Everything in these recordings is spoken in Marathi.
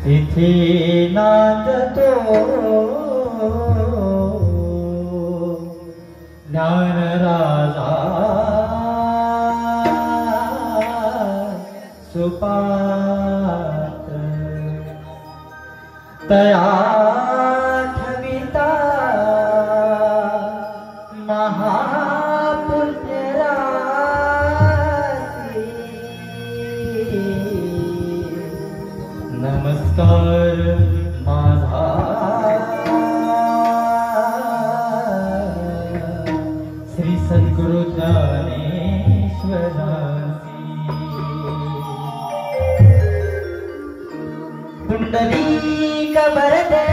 तिथे नांदतो ज्ञानराजा सुपात्र तया ठविता महापुण्यराशी नमस्कार माझा श्री सद्गुरु ज्ञानेश्वरासी पुंडलीक वरदे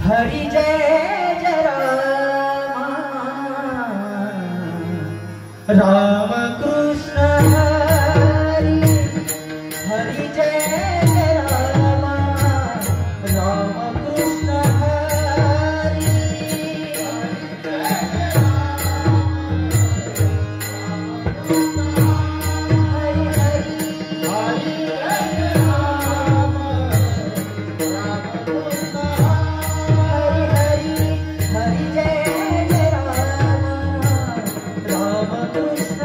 हरि जय जय राम कृष्ण हरि हरि जय जय राम कृष्ण हरि हरि हरि हरि राम कृष्ण हरि जय जय राम कृष्ण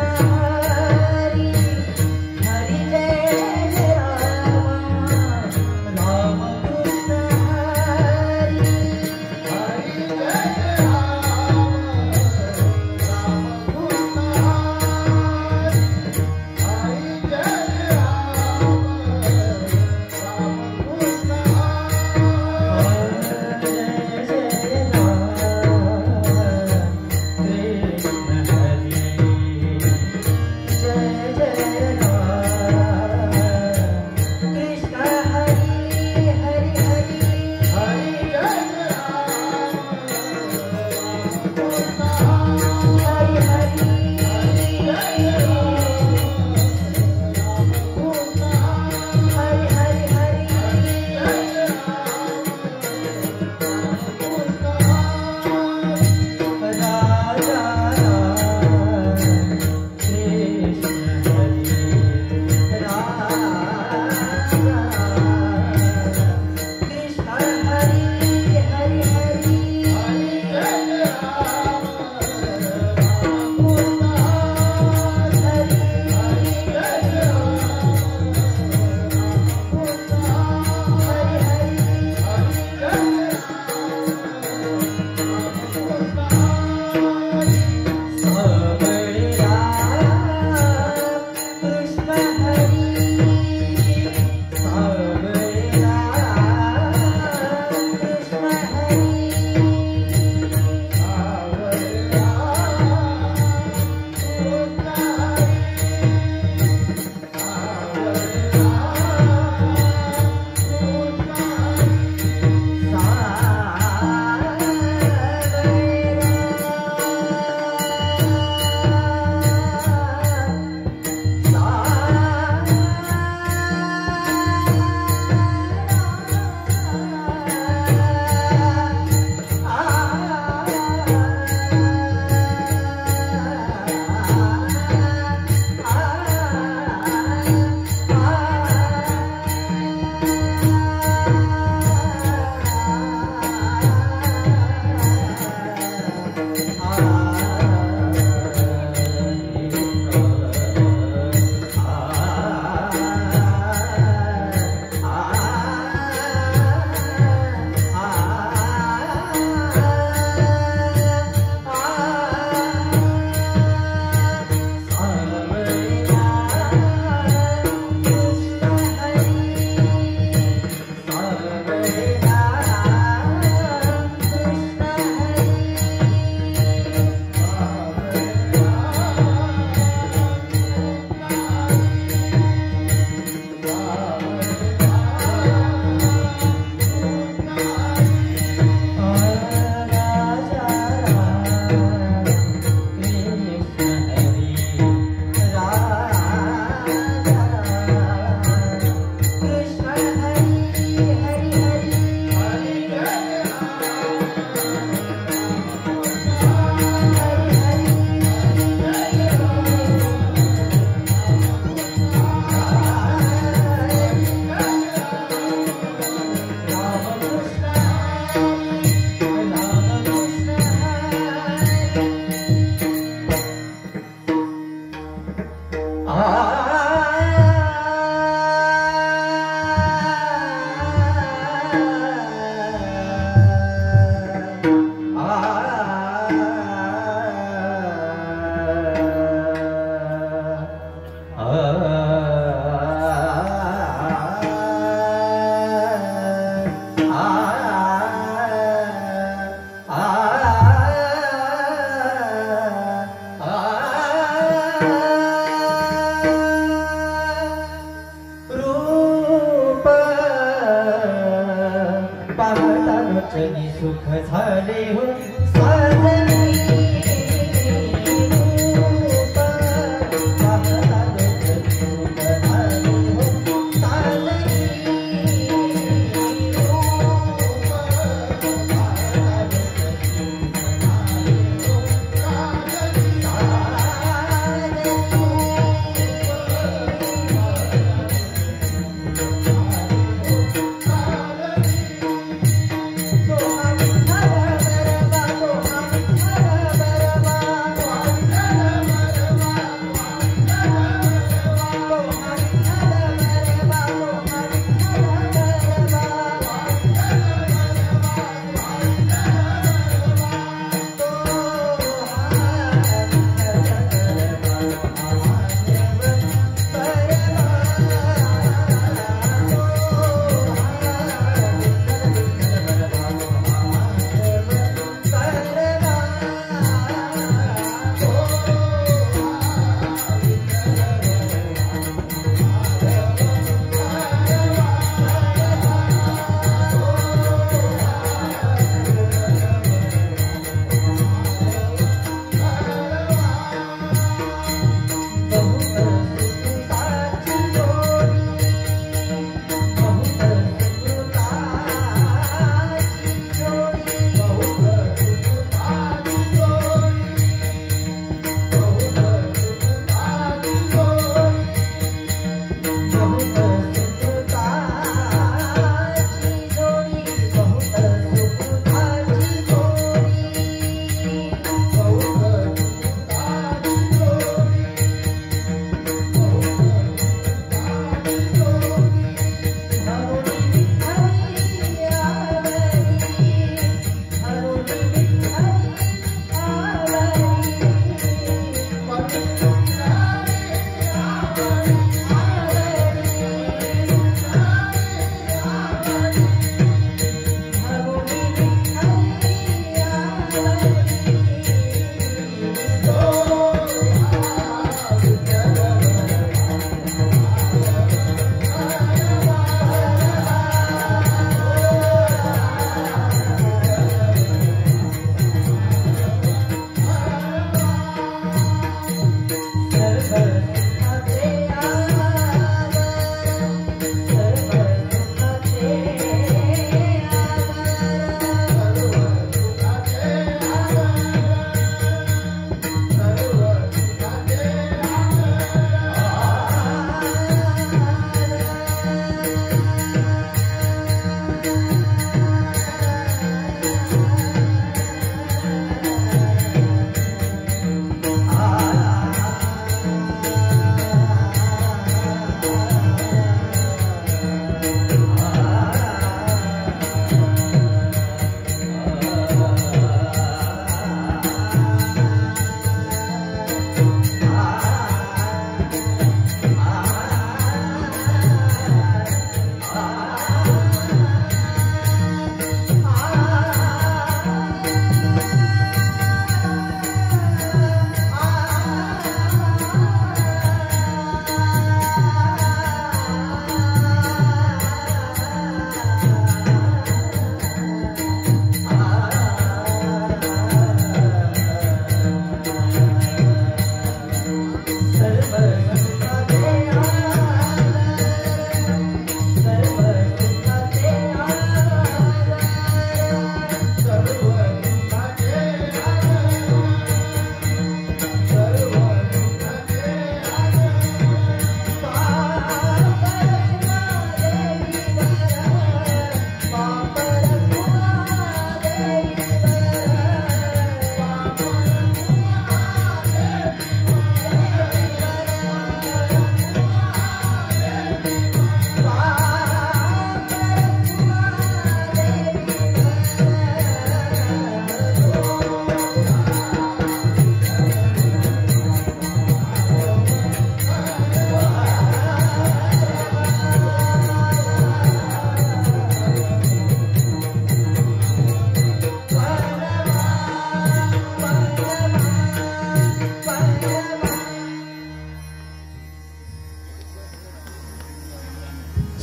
वाचनी सुख झाले हो साजनी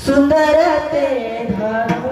सुंदर ते धाम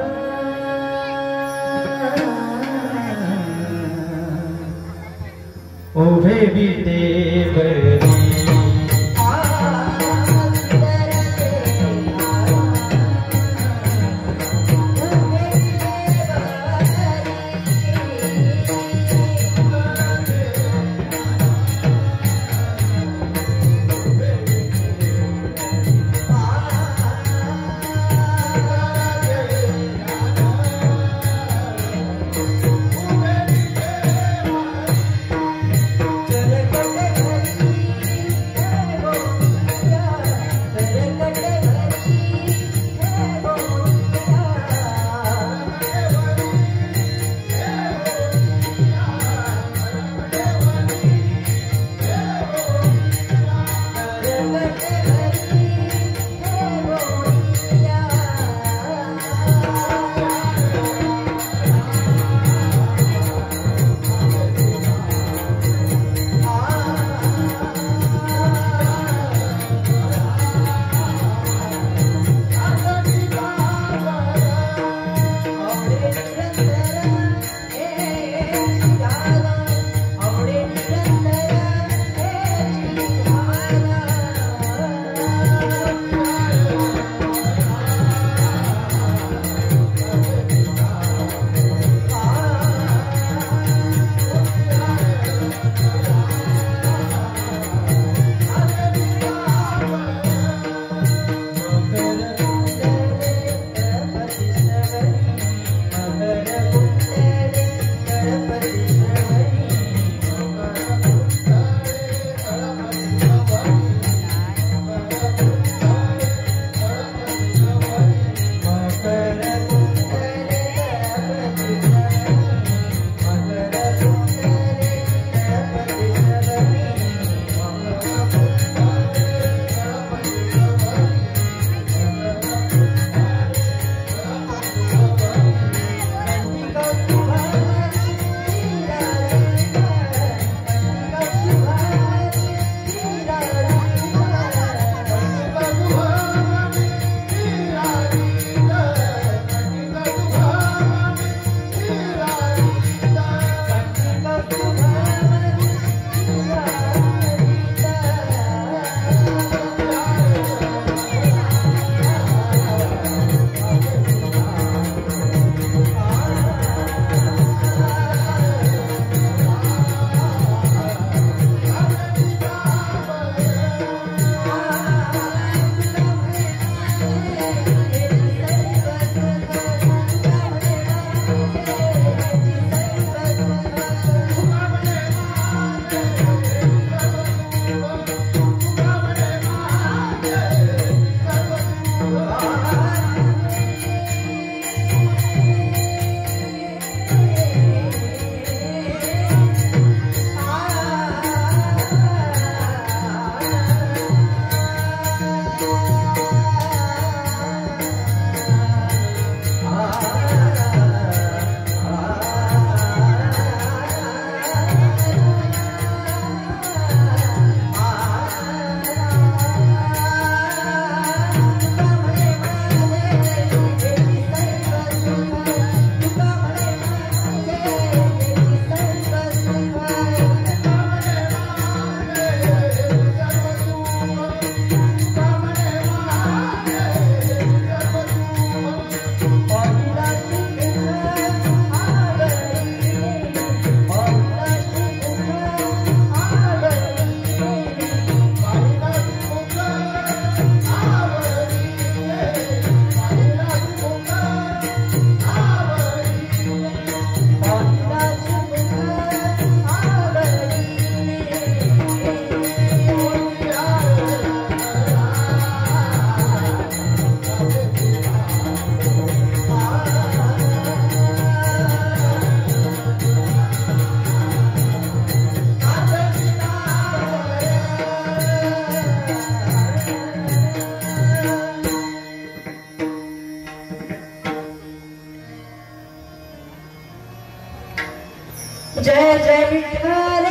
जय जय विठ्ठल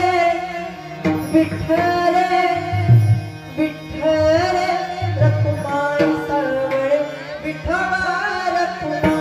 विठ्ठल विठ्ठल रखुमाई सावळे विठोबा रखुमाई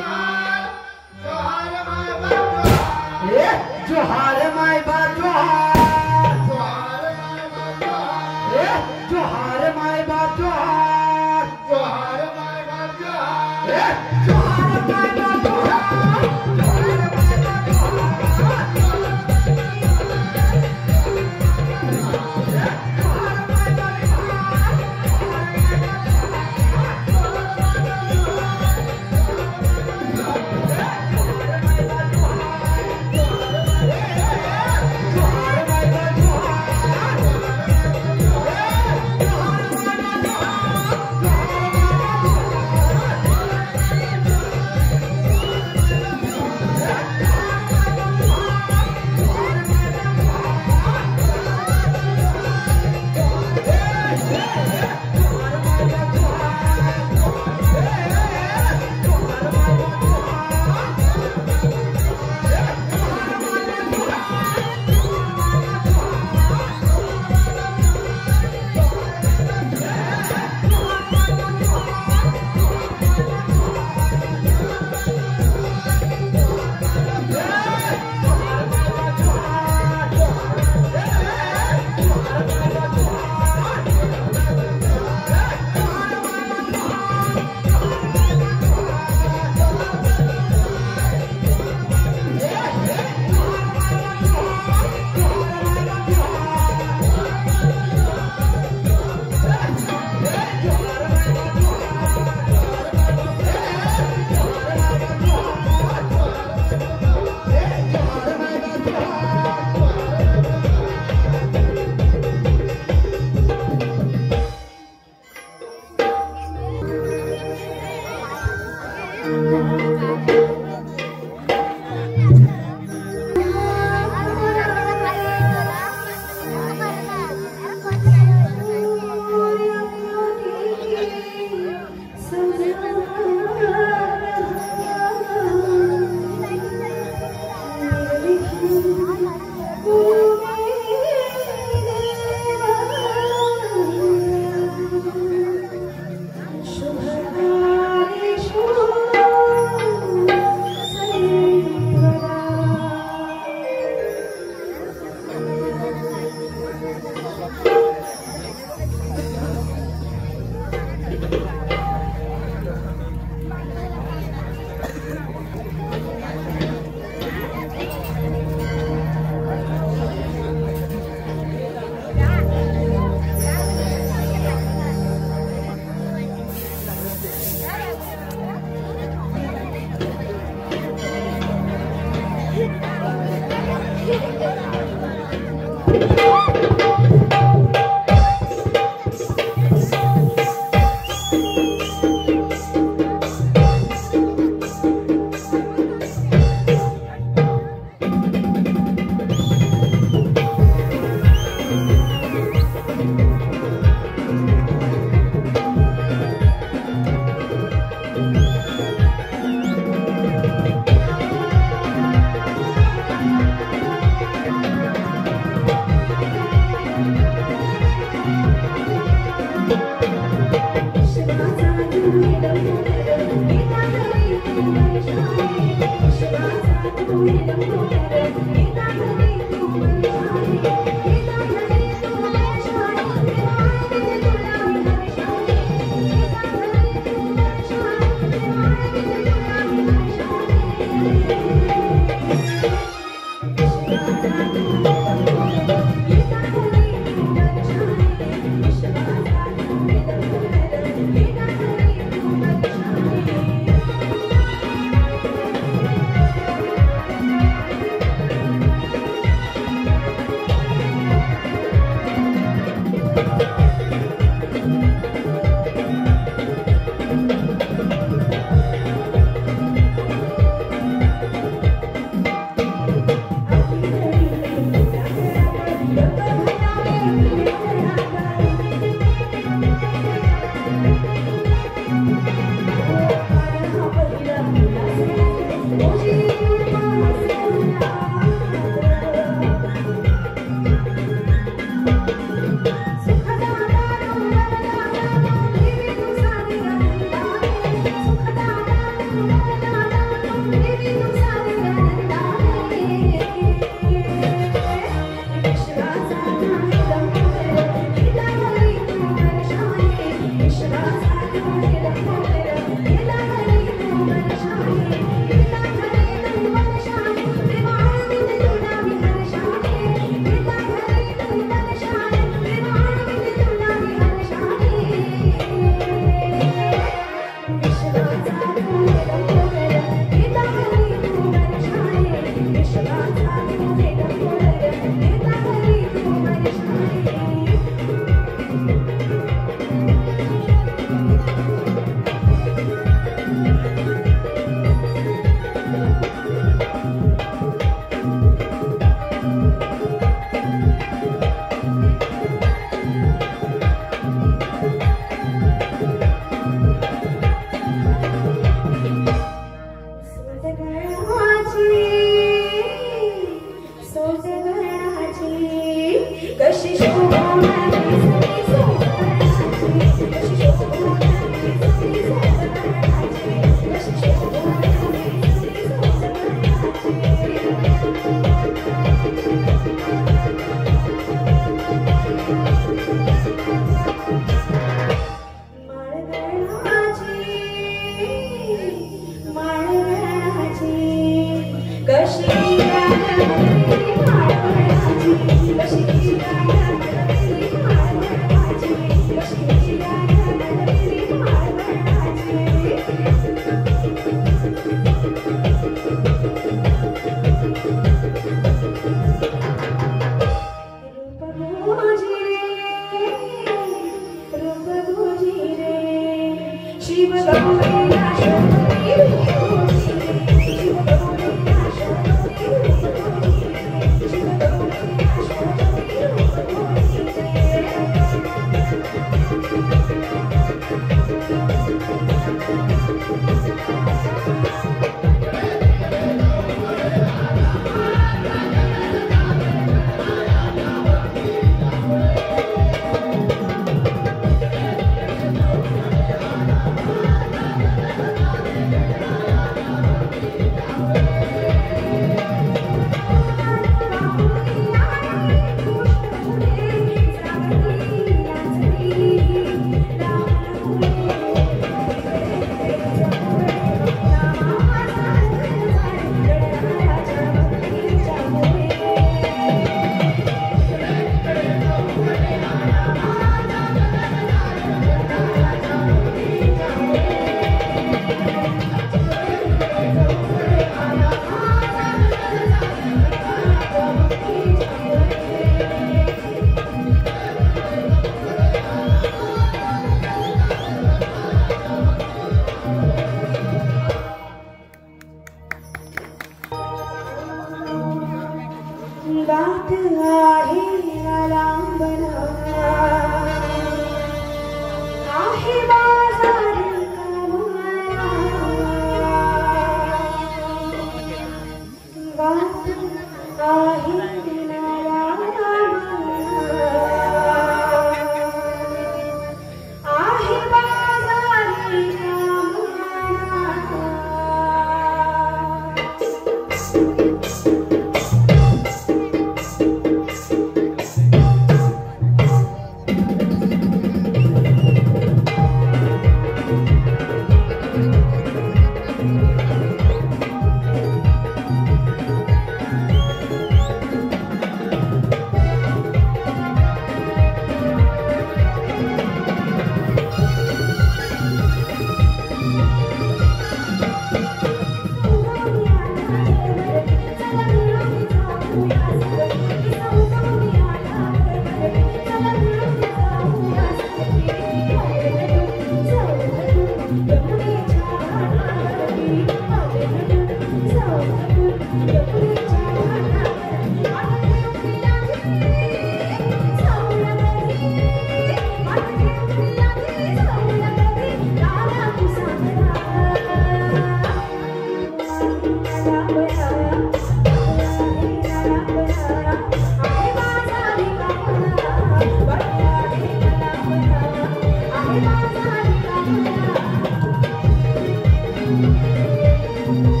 तुझी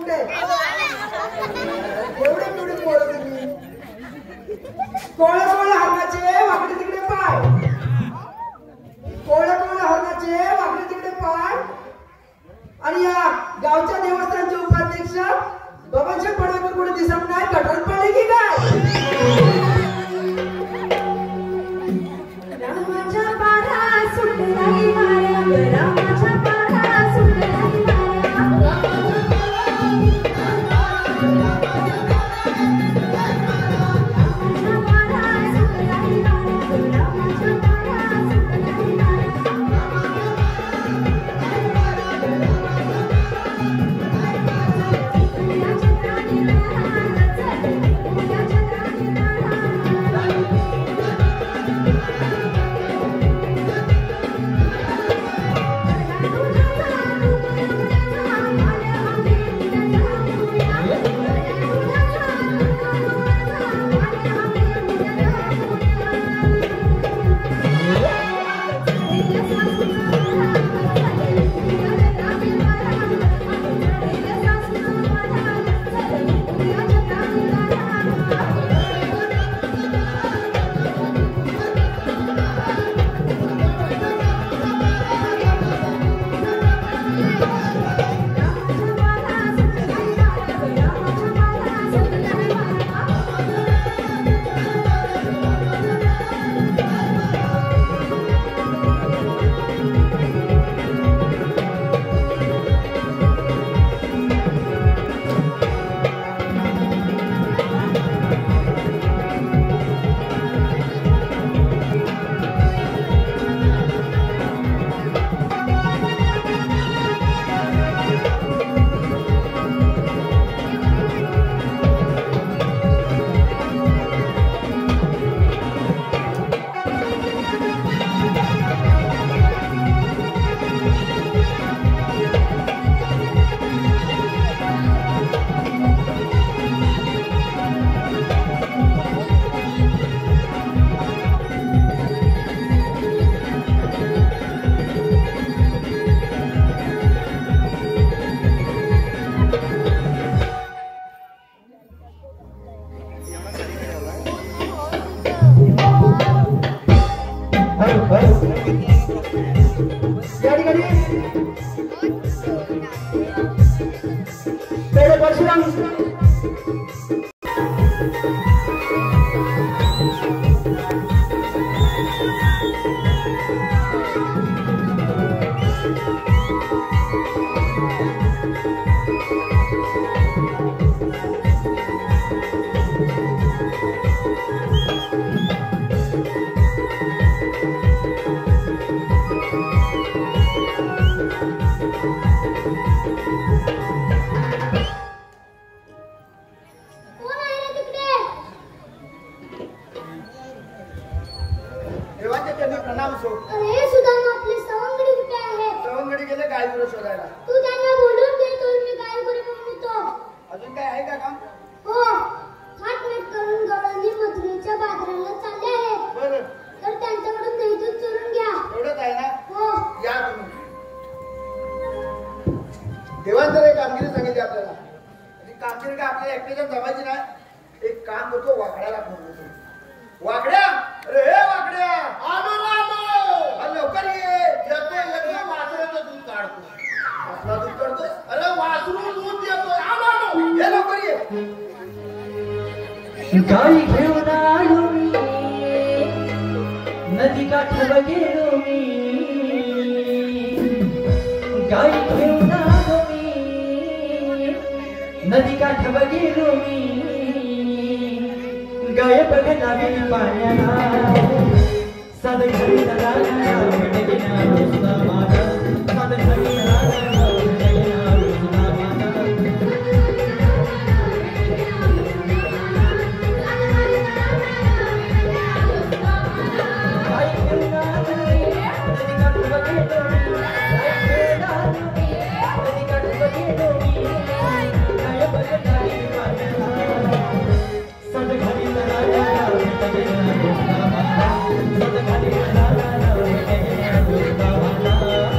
तिकडे एवढे एवढे पोरं तुम्ही कोळ्या कोळ्या हरणाचे वाकडे तिकडे पाय कोळ्या कोळ्या हरणाचे वाकडे तिकडे पाय आणि या गावच्या देवस्थानचे उपाध्यक्ष बाबांच्या पडद्यावर कुठे दिसत नाही कटोर पडले की काय रामाच्या पारा सुटलाही माऱ्या रामाच्या पारा सुटलाही गाई घेऊन आलो मी नदी काठावर गेलो मी गाई घेऊन आलो मी नदी काठावर गेलो मी गाय बघायला गेली पाण्याला साध घरी जाणार भेटगेना रोजला माझा साध घरी जाणार भेटगेना रोजला माझा Bye.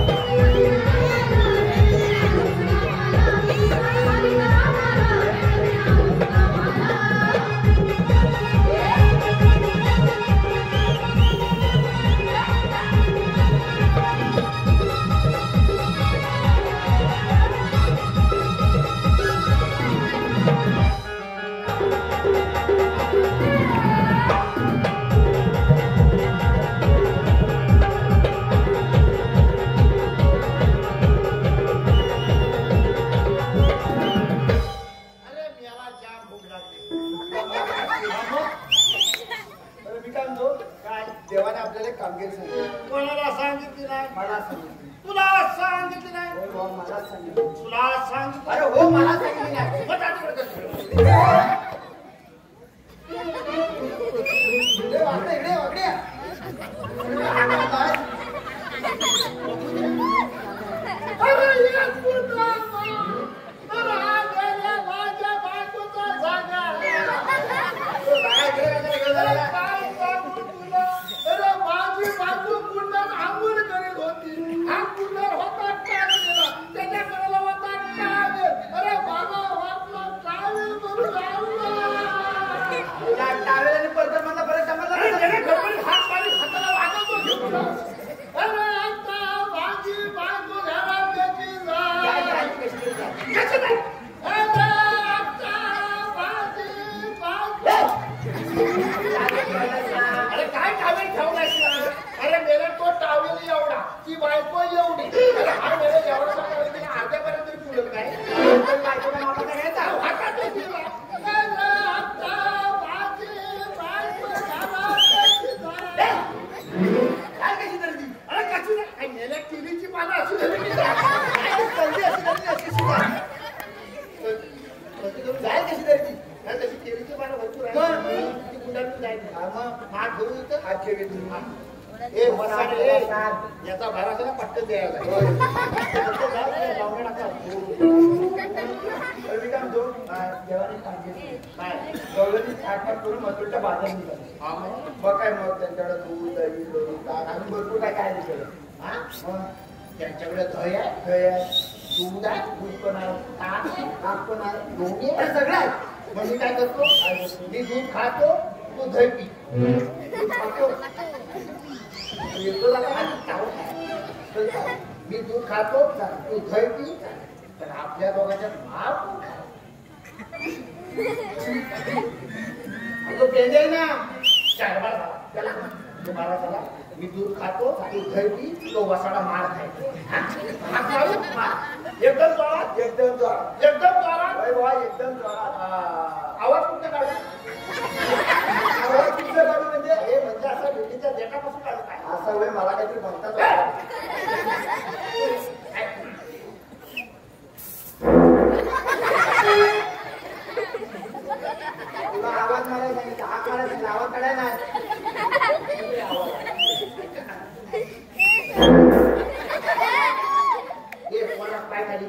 याचा भराचा पटकन द्यायला करून मसूरच्या बाजार निघाला मग काय मग त्यांच्याकडे दूध दही लोणी ताक आणि भरपूर काय काय दिलं मग त्यांच्याकडे दही आहे दूध आहे दूध पण आहे ताक पण आहे लोणी आहे सगळं आहे. मग मी काय करतो मी दूध खातो तू दही पी दूध खातो मी दूध खातो तू दही पी तर आपल्या दोघांच्या भाव तो केले ना त्याला तुम्हाला चला मी दूध खातो तू दही पी तो वसाडा मार खायचो एकदम जोरात एकदम जोरात एकदम जोरात एकदम जोरात आवाज कुठे काढू आवाज कुठे काढू म्हणजे हे म्हणजे असं भेटीच्या देठापासून काढू काय असा वेळ मला काहीतरी म्हणतात तुला आवाज मारायला सांगितलं हाक मारायला सांगितलं आवाज काढायला नाही काय खाली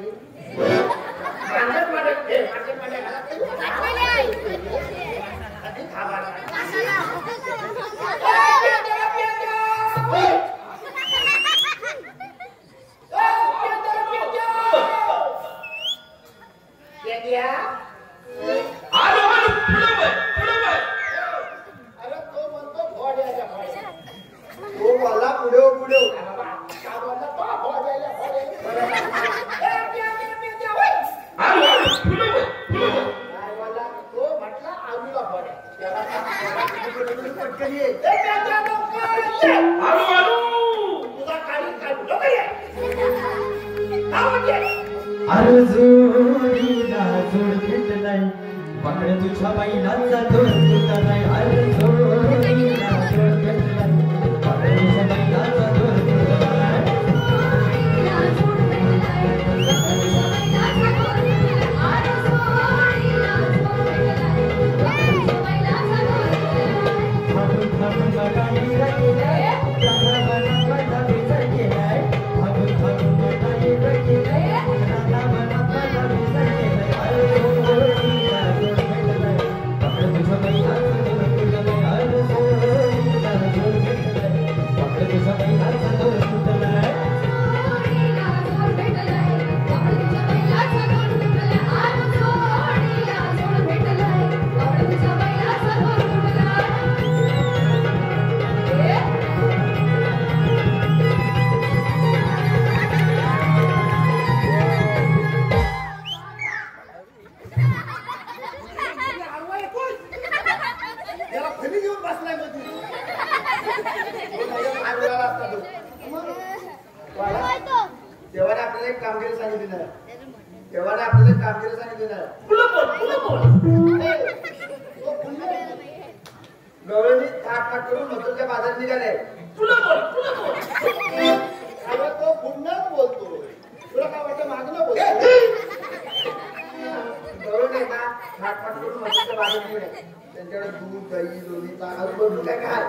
अर्जुनीला जोड भेटलाय वाकड तुझ्या बैलाचा जोड तुटलाय अर्जुनीला जोड भेटलाय वाकड तुझ्या बैलाचा जोड तुटलाय देवाने आपल्याला एक कामगिरी सांगितली देवाने आपल्याला एक कामगिरी सांगितली गवळणी थाट करून मसूरच्या बाजारात निघाले अरे तो पुन्हाच बोलतो तुला काय वाटतं मागणं बोलतो गवळणी ना थाट करून मसूरच्या बाजारात निघाले त्यांच्याकडे दूध दही लोणी ताक भरपूर काय काय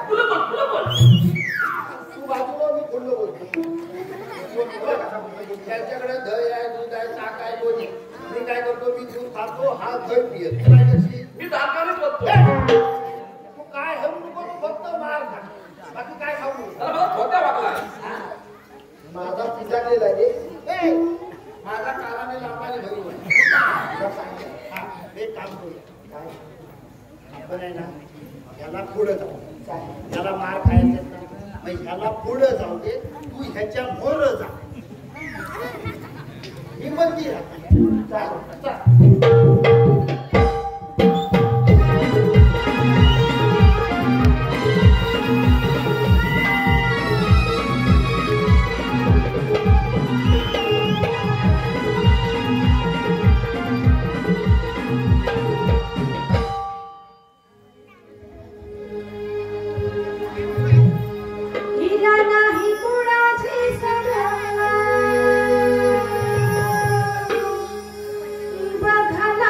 तू बाजूला मी पुढलं बोलतो त्यांच्याकडे दही आहे दूध आहे ताक आहे लोणी मी काय करतो मी दूध खातो हा दही पियत मी ताकाने बघतो तू काय खाऊ नको फक्त मार खा बाकी काय खाऊ माझा पिझ्झा केला रे माझा काराने लांबाने घरी एक काम करूया आपण आहे ना याला पुढे जाऊ याला मार खायचं मग ह्याला पुढे जाऊ दे तू ह्याच्या मोर जा ही म्हणती बघाला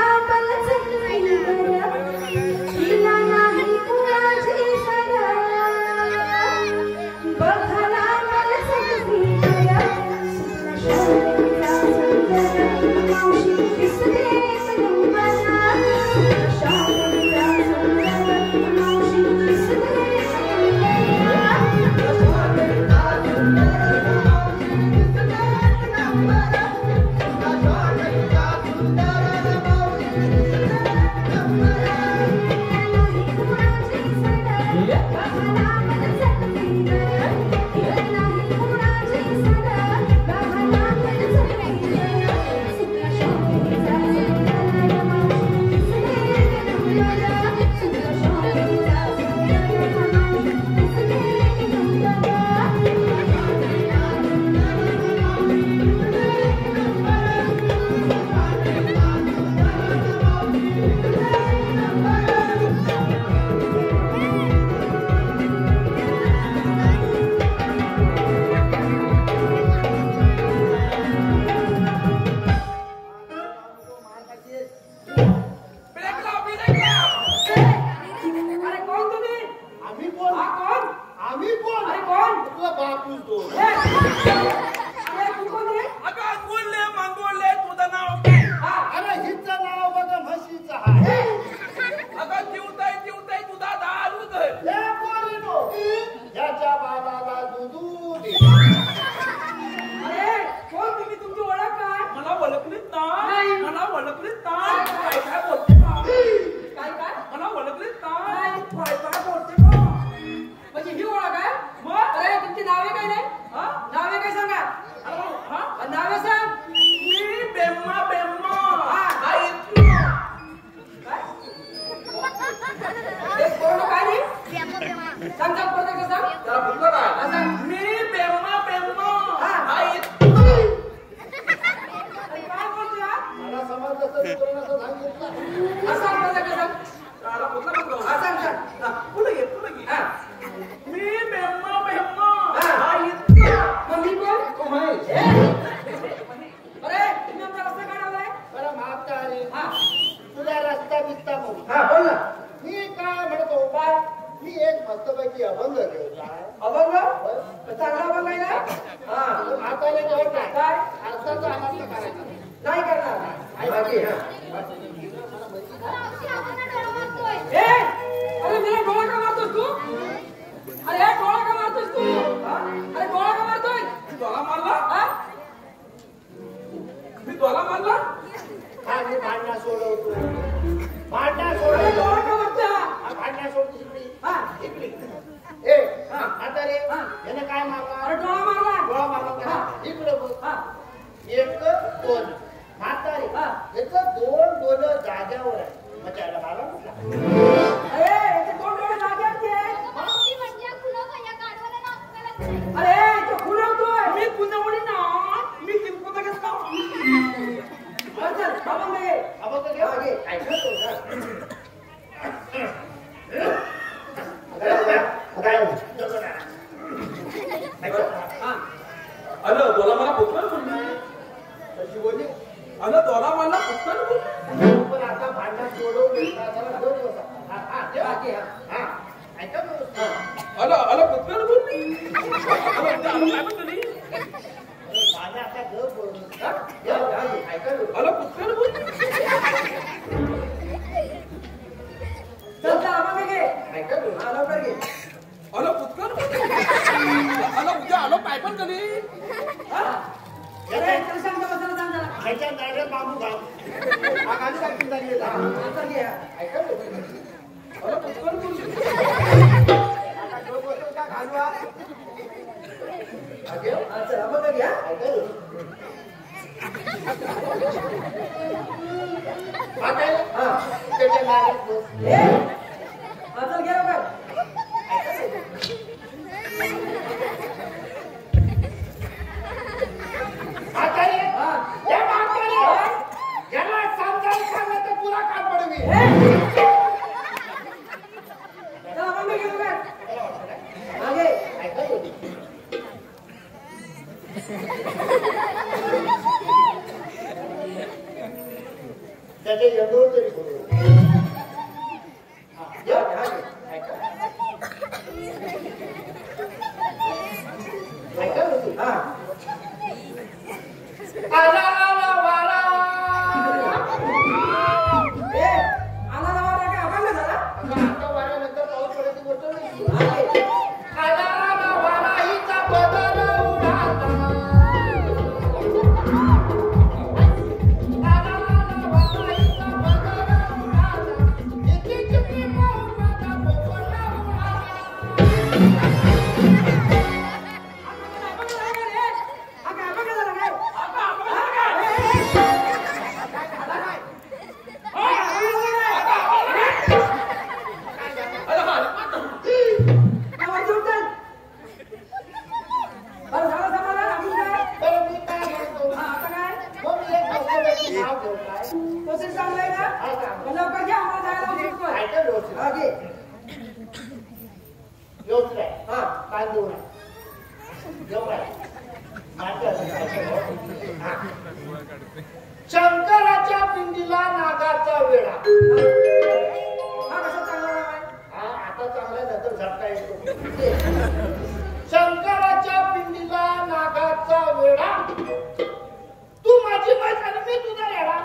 कसं सांगितलं असा अंदाज आहे कसा तारा कुठला बघतो असा सांग पुढे घे मी बेम्मा बेम्मा हा. इतका मग मी कोण महेश अरे तुम्ही आमचा रस्ता काढावलाय बरं मागता अरे हा तुझा रस्ता बिस्ता म्हणून हा बोल ना मी काय म्हणतो काय मी एक मस्तपैकी अभंग घेतलाय अभंग चांगला अभंग आहे ना हा म्हातारे घेऊन काय काय अर्थाचा अनर्थ करायचा नाही करणार बाकी हा ए, अरे मेरा डोळा का मारतोस तू? अरे डोळा का मारतोस तू? अरे डोळा का मारतोय? डोला मारला हा? मी डोला मारला हा मी भांडणा सोडवतो भांडणा अरे सोडवतो डोळा का मारतोय हा? हा, भांडणा सोडतो इकडे हा? इकडे ए म्हातारे हा. याने काय मारला अरे डोळा मारला. डोळा मारला का? इकडे बघ हा? एक दोन म्हातारे हा. याचं दोन डोल जाग्यावर आहे मग त्याला मला म्हटला अरे, याचे दोन डोळे जाग्यावरती आहे. मावशी म्हणजे खुलं भैया गाडवाला नाव कळत नाही. अरे, तो खुलवतोय. मी पुण्यावडी ना मी किंपत घेतला बरं, चल, अभंग घे. अभंग घे. हा, घे. ऐकतो का? काय? हा. अरे डोला मला फुटलं बोलली कशी बोलली अरे डोला मला फुटलं बोलली पण आता भांडण सोडवून जरा दोन बसा. हा, हा, ठेव. बाकी हा हा, ऐका व्यवस्थित. अरे फुटलं बोलली अरे काय म्हणली माझ्या आता घर बोलून हा? या, या, ऐका व्यवस्थित. अरे फुटलं बोलली चल चल अभंग घे ऐका व्यवस्थित. हा लवकर घे अरे फुटलं अरे उद्या आलो पाय पण कधी अरे चल सांग बसायला सांग जरा ह्याच्या जागेत बांबू घाल. हा, गाडी टाकून झाली आहे. हा, नंतर घे हा. ऐका व्यवस्थित. अरे फुटलं बोलली आता घर बसवून का घालू हा? हा, ठेव. हा, चल अभंग घे हा ऐका व्यवस्थित. हा, काय? हा त्याच्या जागेत बस. ए हा चल घे लवकर म्हातारे, हा या म्हातारे, याला समजावून सांगा तर तुला काय पडवी. चल अभंग घे लवकर हा घे ऐका व्यवस्थित. त्याचे यंदोर तरी करू. हा, या, हा, ऐका. ऐका व्यवस्थित. हा आला वारा. ए आला ना वाला काय अभंग झाला आता वाऱ्यानंतर पाऊस पडायची गोष्ट नाही. हा घे आला वारा हिचा बदल उडाला. आला वारा हिचा बदल उडाला. इथे चिठी पाहून माझा पोपटा उडाला. बरं मी काय म्हणतो? मग मी एक मस्तपैकी नाव ठेवलाय. ऐका व्यवस्थित. व्यवस्थित आहे. काय देऊ नये. जेवढं आहे. माझं असं काय. हा. शंकराच्या पिंडीला नागाचा वेळा. हा, आता चांगला नंतर झटका येतो. शंकराच्या पिंडीला नागाचा वेळा. तू माझी बाई आणि मी तुझा येडा.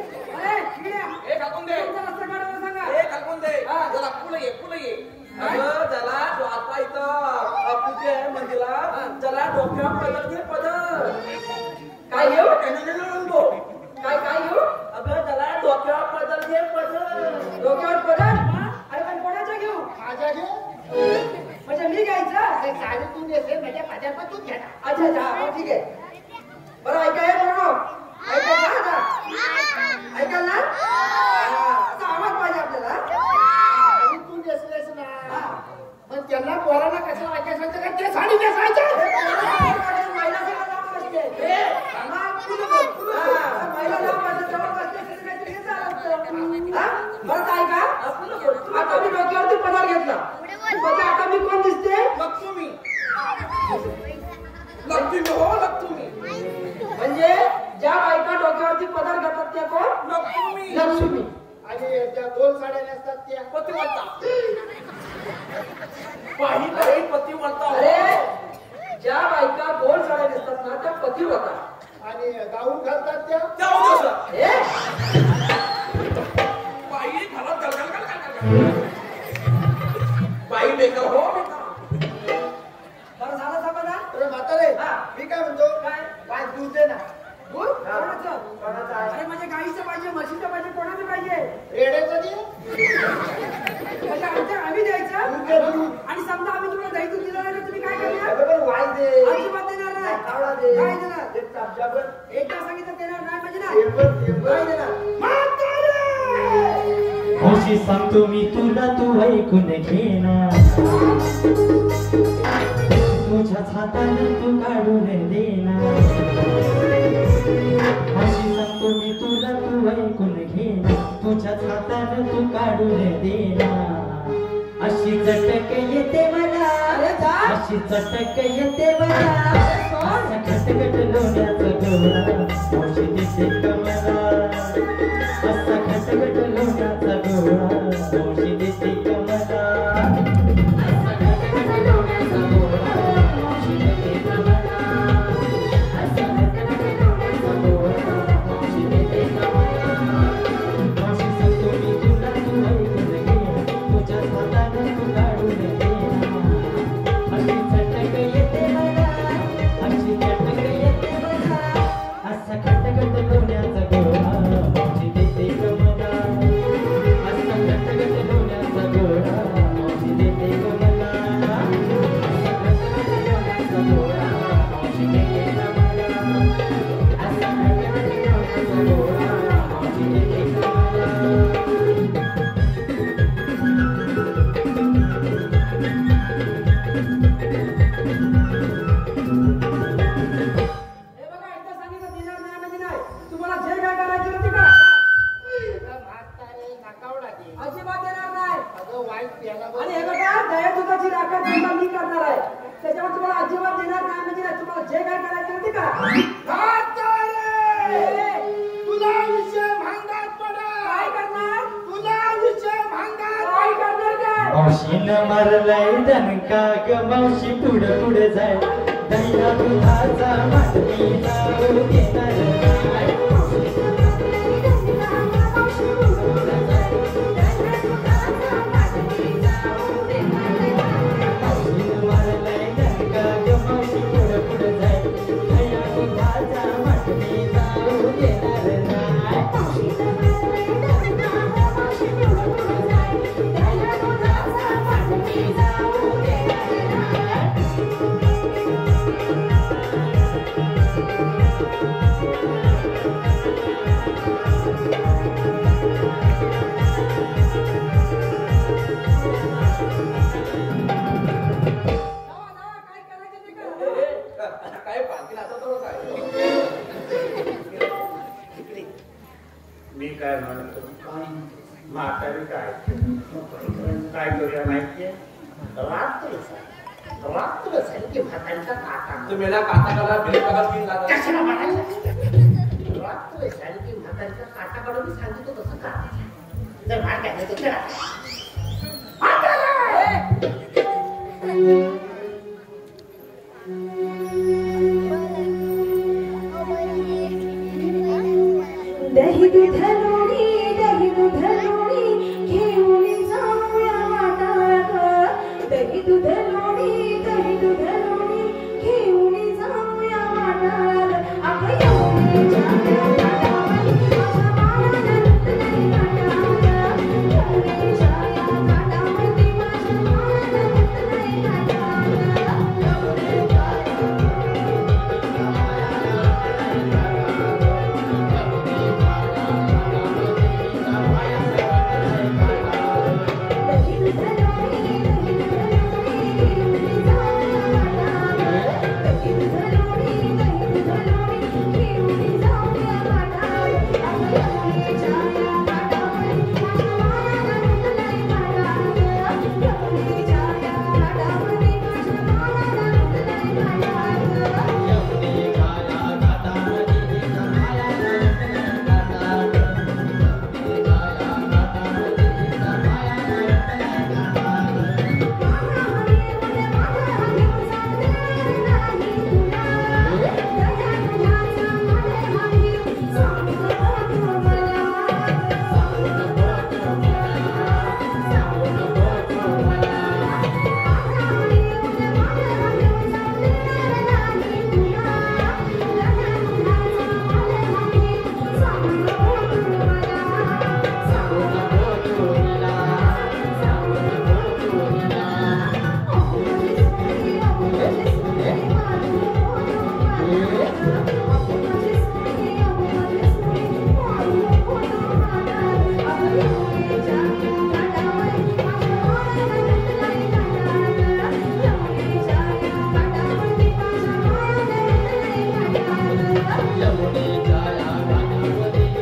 ए काकून दे ए काकून दे जरा पुढे ये अगं त्याला आता इथं पूजे आहे मंदिरा त्याला डोक्यावर पदर घे पदर काय घेऊ काय काय काय घेऊ अगं त्याला डोक्यावर पदर घे पदर पहिला नाव माझ्या जवळ बसले असते काहीतरी हे झालं असतं. हा? बरं काय का आता मी डोक्यावरती पदार घेतला म्हणजे आता मी कोण दिसते लक्ष्मी लक्ष्मी हो लक्ष्मी म्हणजे ज्या बायका डोक्यावरती पदार घेतात त्या कोण लक्ष्मी लक्ष्मी आणि त्या गोल साड्या नसतात त्या पतिव्रता पाहिजे पतिव्रता अरे ज्या बायका गोल साड्या दिसतात ना त्या पतिव्रता आणि गाऊन घालतात त्या जाऊ दे सर हे बाई घालत गलगल बाई बेकार हो बेकार बरं झालं साबणा अरे म्हातारे हा. मी काय म्हणतो काय? पाच दूध दे ना दूध हा. कोणाचं कोणाचं आहे? अरे म्हणजे गाईचं पाहिजे म्हशीचं पाहिजे कोणाचं पाहिजे रेड्याचं दे म्हणजे आम्ही द्यायचं दूध दे दूध आणि समजा आम्ही तुम्हाला दही दूध दिलं नाही तर तुम्ही काय करणार बरोबर वाय दे अजिबात देणार नाही कावळा दे काय देणार एक तापजाबर एकदा सांगितलं देणार नाही म्हणजे नाही टेंबर काय देणार अशी सांगतो मी तुला तू ऐकून घेना तुझ्याच हातानं तू काढून देना अशी सांगतो मी तुला तू ऐकून घेना तुझ्याच हातानं तू काढून देना अशी चटक येते मला अरे जा. अशी चटक येते मला असा खटखट लोण्याचा गोळा मावशी दिसे का मला असा खटखट लोण्याचा गोळा मावशी दिसे का मला असा खटखट लोण्याचा गोळा मावशी दिसे का मला असा खटखट लोण्याचा गोळा मावशी दिसे का मला मावशी सांगतो मी तुला तू ऐकून घे तुझ्या हातानं तू काढून दे अशी चटक येते मला अशी चटक येते मला असा खटखट लोण्याचा गोळा मावशी देते ग मला असा खटखट लोण्याचा गोळा मावशी देते ग मला असा खटखट लोण्याचा गोळा मावशी देते ग मला असा खटखट लोण्याचा गोळा मावशी देते ग मला हे बघा एकदा सांगितलं देणार नाही म्हणजे नाही तुम्हाला जे काय करायचं ते करा म्हातारे नाकावडा दे अजिबात देणार नाही अगं वाईट प्याला आणि हे बघा दया दुधाची राखण सुद्धा मी करणार आहे त्याच्यावर तुम्हाला अजिबात देणार नाही म्हणजे नाही तुम्हाला जे काय करायचं ते करा तुला विषय भांगात पडा काय करणार तुला विषय भांगात काय करणार काय मावशीनं मारलाय दणका ग मावशी पुढं पुढे जाय दह्या दुधाचा मांडवी जाऊ देणार नाही. मावशीनं मारलाय दणका ग मावशी पुढं पुढे जाय दह्या दुधाचा मांडवी जाऊ देणार नाही. मावशीनं मारलाय दणका ग मावशी पुढं पुढे जाय दह्या दुधाचा मांडवी जाऊ देणार नाही. मावशीनं मारलाय दणका ग मावशी पुढं पुढे जाय दह्या दुधाचा मांडवी जाऊ देणार नाही. काय करायचं ते करा काय पालखी नाचत हो काय मी काय म्हणतो म्हातारी काय काय करूया माहितीये रात्र सारखी म्हातारीचा काका तुम्ही ना काटाकाला भेट बघा तीन लागत कशाला म्हणायचं रात्र सारखी म्हातारीचा काटा काढून मी सांगितलं तसं का जर भाग घ्यायचं तर करा दही दूध लोणी घेऊन जाऊया वाटात दही दूध लोणी घेऊन जाऊया वाटात अगं येऊन जाऊया वाटात माझ्या बाळाला नाही वाटात येऊन जाऊया वाटावरती माझ्या बाळाला नाही वाटात यमुनेच्या या घाटावरी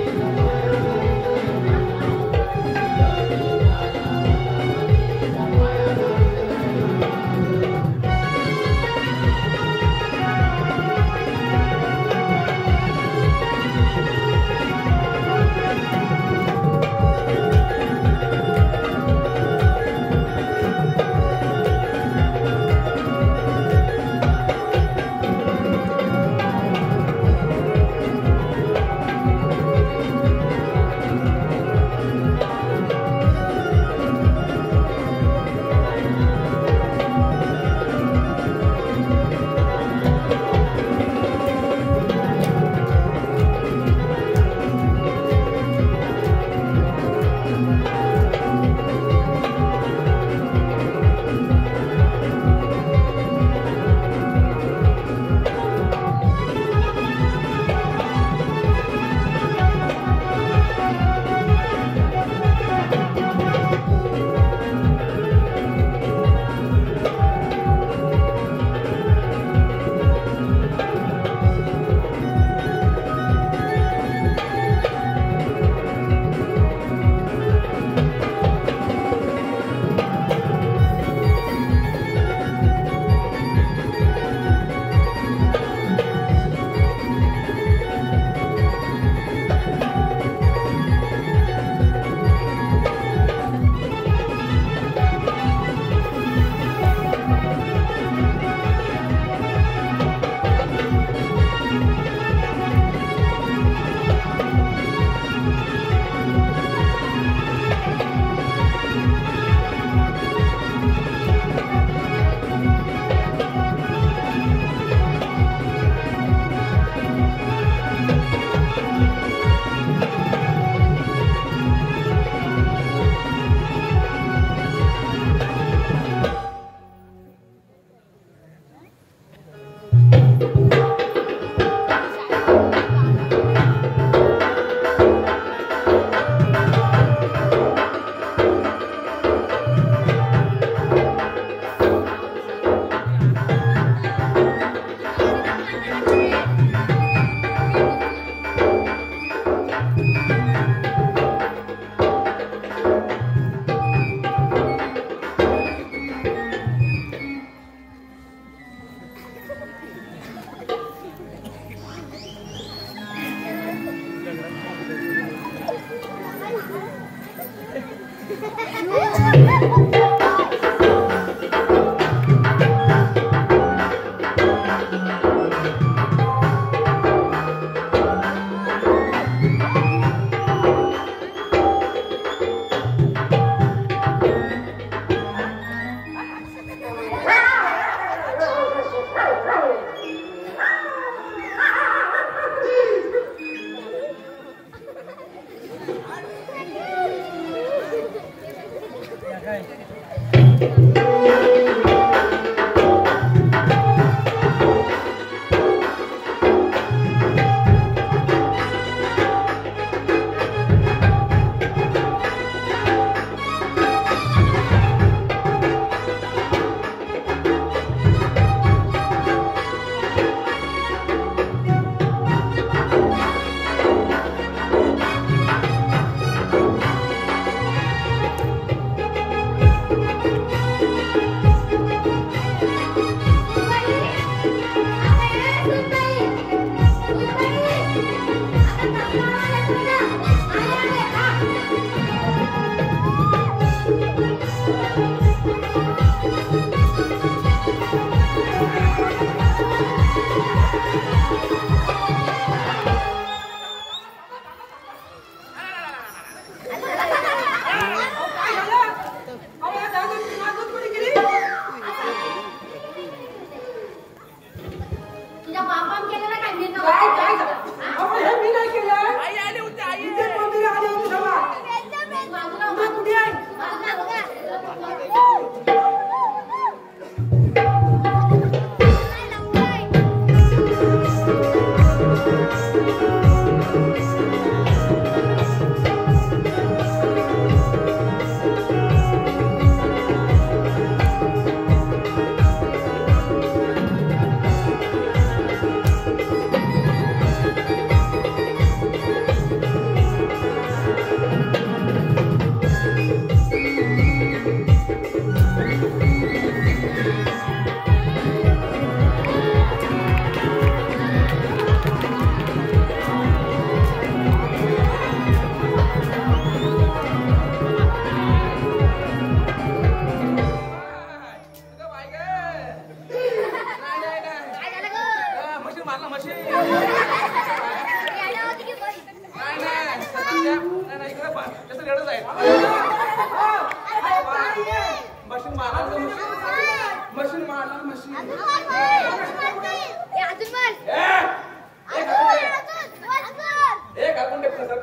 काढून दे सर धर